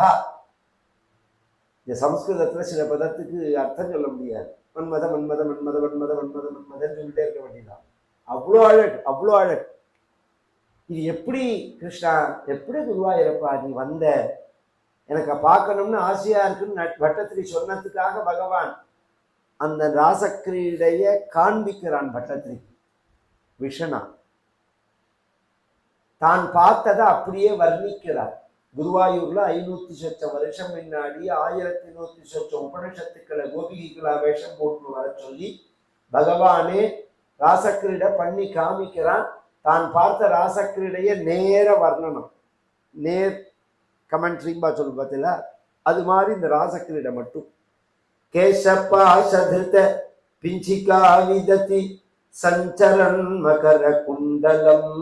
இந்த சம்ஸ்கிருதத்துல சில பதத்துக்கு அர்த்தம் சொல்ல முடியாது. மன்மத மன்மத மன்மத மன்மத மன்மத மன்மதன்னு சொல்லிட்டே இருக்க வேண்டியதான். அவ்வளோ அழகு, அவ்வளோ அழகு. இது எப்படி கிருஷ்ணா, எப்படி குருவாயூரப்பா நீ வந்த, எனக்கு பார்க்கணும்னு ஆசையா இருக்குன்னு பட்டத்திரி சொன்னதுக்காக பகவான் அந்த ராசக்கிரீடைய காண்பிக்கிறான். பட்டத்திரி விஷனா தான் பார்த்ததை அப்படியே வர்ணிக்கிறார். குருவாயூர்ல 500 சொச்ச வருஷம் முன்னாடி 1100 சொச்ச உபனிஷத்துக்களை கோபிகைகளா வேஷம் போட்டு வர சொல்லி பகவானே ராசக்கிரீடை பண்ணி காமிக்கிறான். தான் பார்த்த ராசக்கிரீடைய நேர வர்ணனம், நேர் கமெண்ட்ரிம்பா சொல்லு பார்த்தீங்களா, அது மாதிரி இந்த ராசக்கிரீடை மட்டும். கேசபாசதிருத பிஞ்சிகா விததி சஞ்சரன் மகர குண்டலம்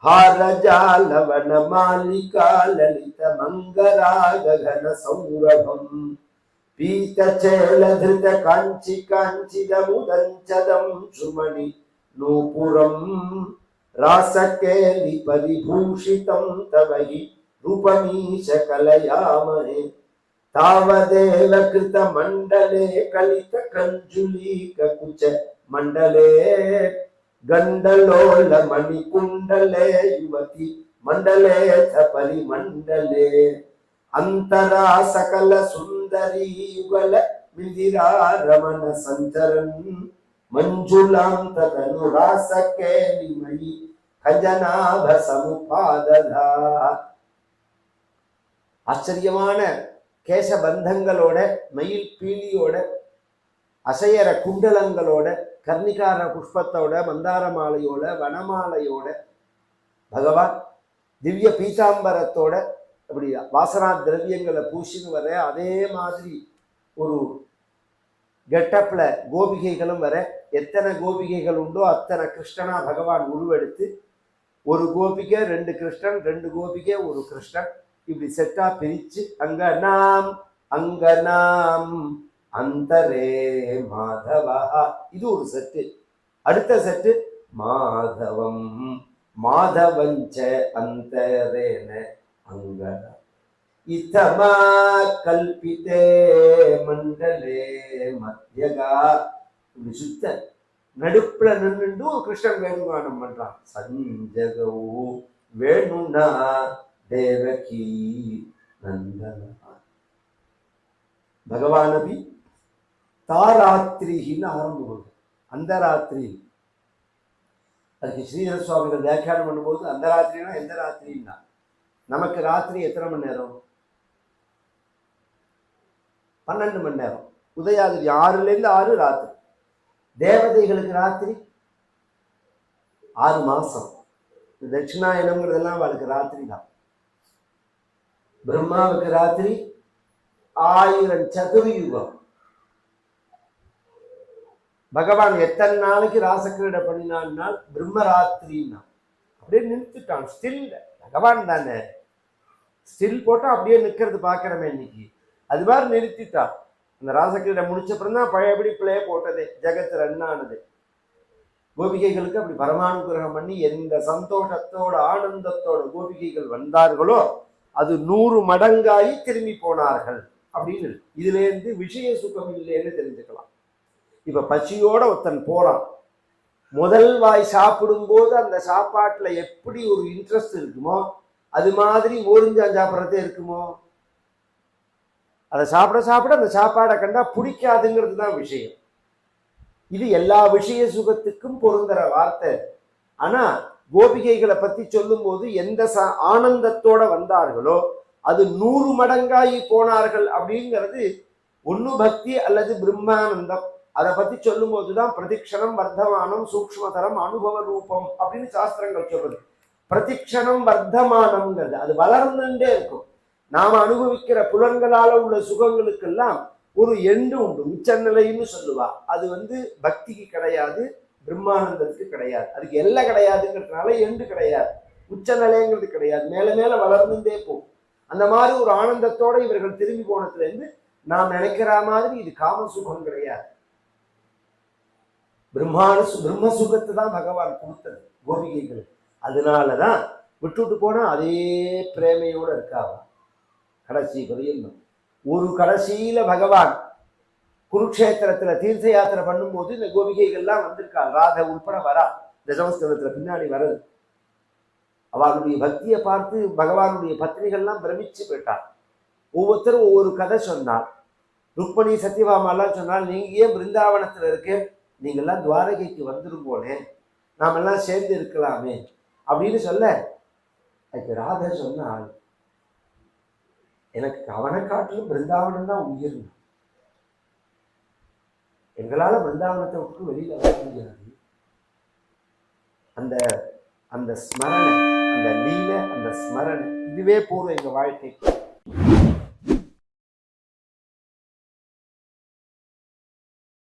ஹாரஜாலவன மாலிகா லலித மங்கராகன சௌரபம் பீதச்சேலதிருத காஞ்சி காஞ்சிதமுதஞ்சதம் சுமணி நூபுரம் ராசகேலி பரிபூஷிதம் தவஹி रूपमीश कलयामहे तावदेव कृत मंडले कलित कंजुलीक कुच मंडले गंडलोल मणिकुंडले युवती मंडले च परिमंडले अंतरा सकल सुंदरी युगल मिदिरा रमण संचरन मंजुलांत तनुरास केलिमयि खजनाभ समुपादधा ஆச்சரியமான கேசபந்தங்களோட மயில் பீலியோட அசையற குண்டலங்களோட கர்ணிகார புஷ்பத்தோட மந்தார மாலையோட வனமாலையோட பகவான் திவ்ய பீதாம்பரத்தோட அப்படி வாசனா திரவியங்களை பூசின்னு வர அதே மாதிரி ஒரு கெட்டப்ல கோபிகைகளும் வர எத்தனை கோபிகைகள் உண்டோ அத்தனை கிருஷ்ணனா பகவான் உருவெடுத்து ஒரு கோபிகை ரெண்டு கிருஷ்ணன் ரெண்டு கோபிகை ஒரு கிருஷ்ணன் இப்படி செட்டா பிரிச்சு அங்கநாம் அந்தரே மாதவா இது ஒரு செட்டு. அடுத்த செட்டு மாதவம் மாதவஞ்ச அந்தரேன அங்கனா இதமா கல்பிதே மண்டலே மத்தியகா இப்படி சுத்த நடுப்புல நின்று ஒரு கிருஷ்ணன் வேணுகானம் பண்றான். சஞ்சகோ வேணுனா தேவகி நந்தனா பகவான் அபி தாராத்திரின்னு ஆரம்பம். அந்த ராத்திரி அதுக்கு ஸ்ரீதர சுவாமிகள் வியாக்கியானம் பண்ணும்போது அந்த ராத்திரினா எந்த ராத்திரின்னா நமக்கு ராத்திரி எத்தனை மணி நேரம்? 12 மணி நேரம். உதயாதிரி 6லேருந்து 6 ராத்திரி. தேவதைகளுக்கு ராத்திரி 6 மாசம். தட்சிணாயனம்ங்கிறதெல்லாம் அவளுக்கு ராத்திரி தான். பிரம்மாவுக்கு ராத்திரி 1000 சதுர்யுகம். பகவான் எத்தனை நாளைக்கு ராசக்கிரீடை பண்ணினான்னா பிரம்மராத்திரின்னா அப்படியே நிறுத்திட்டான். ஸ்டில் பகவான் தானே, ஸ்டில் போட்டா அப்படியே நிற்கிறது பார்க்கிறமே இன்னைக்கு. அது மாதிரி நிறுத்திட்டான். அந்த ராசக்கிரீடை முடிச்சப்பறம் தான் பழையபடி பிள்ளைய போட்டதே, ஜெகத் ரன் ஆனது. கோபிகைகளுக்கு அப்படி பரமானுகிரகம் பண்ணி எந்த சந்தோஷத்தோட ஆனந்தத்தோட கோபிகைகள் வந்தார்களோ அது 100 மடங்காயி திரும்பி போனார்கள் அப்படின்னு இதுல இருந்து விஷய சுகம் இல்லைன்னு தெரிஞ்சுக்கலாம். இப்ப பசியோட ஒருத்தன் போறான், முதல் வாய் சாப்பிடும் போது அந்த சாப்பாட்டுல எப்படி ஒரு இன்ட்ரெஸ்ட் இருக்குமோ அது மாதிரி ஓரிஞ்சான் சாப்பிட்றதே இருக்குமோ? அதை சாப்பிட சாப்பிட அந்த சாப்பாடை கண்டா பிடிக்காதுங்கிறது தான் விஷயம். இது எல்லா விஷய சுகத்துக்கும் பொருந்துற வார்த்தை. ஆனா கோபிகைகளை பத்தி சொல்லும் போது எந்த ஆனந்தத்தோட வந்தார்களோ அது 100 மடங்காயி போனார்கள் அப்படிங்கிறது ஒண்ணு பக்தி அல்லது பிரம்மானந்தம். அதை பத்தி சொல்லும் போதுதான் பிரதிக்ஷணம் வர்த்தமானம் சூக்ஷ்மதரம் அனுபவ ரூபம் அப்படின்னு சாஸ்திரங்கள் சொல்றது. பிரதிக்ஷணம் வர்த்தமானம்ங்கிறது அது வளர்ந்துட்டே இருக்கும். நாம அனுபவிக்கிற புலன்களால உள்ள சுகங்களுக்கெல்லாம் ஒரு எண்டு உண்டு, உச்சநிலைன்னு சொல்லுவா. அது பக்திக்கு கிடையாது, பிரம்மானந்தத்துக்கு கிடையாது. அதுக்கு எல்லாம் கிடையாதுங்கிறதுனால எண்டு கிடையாது, உச்சநிலைங்கிறது கிடையாது, மேல மேல வளர்ந்துட்டே போகும். அந்த மாதிரி ஒரு ஆனந்தத்தோட இவர்கள் திரும்பி போனதுல இருந்து நாம் நினைக்கிற மாதிரி இது காம சுகம் கிடையாது. பிரம்ம சுகத்தை தான் பகவான் கொடுத்தது கோபிகைகளுக்கு. அதனாலதான் விட்டுட்டு போனா அதே பிரேமையோட இருக்காவா கடைசி வரையில். ஒரு கடைசியில பகவான் குருக்ஷேத்திரத்துல தீர்த்த யாத்திரை பண்ணும்போது இந்த கோபிகைகள்லாம் வந்திருக்காள். ராதை உட்பட வரா, தசமஸ்கந்தத்துல பின்னாடி வருது. அவளுடைய பக்தியை பார்த்து பகவானுடைய பத்னிகள்லாம் பிரமிச்சு போயிட்டாள். ஒவ்வொருத்தரும் ஒவ்வொரு கதை சொன்னாள். ருக்மணி சத்யபாமாலாம் சொன்னால், நீங்க ஏன் பிருந்தாவனத்துல இருக்கு, நீங்கள்லாம் துவாரகைக்கு வந்துடும் போனே, நாமெல்லாம் சேர்ந்து இருக்கலாமே அப்படின்னு சொல்ல, அதுக்கு ராதை சொன்னால், எனக்கு அவனை காட்டிலும் பிருந்தாவனம் தான் உயிர். எங்களால பிருந்தாவனத்தை விட்டு வெளியில வர முடியாது. அந்த அந்த ஸ்மரணை, அந்த லீலை, அந்த ஸ்மரணை இதுவே போதும் எங்க வாழ்க்கைக்கு.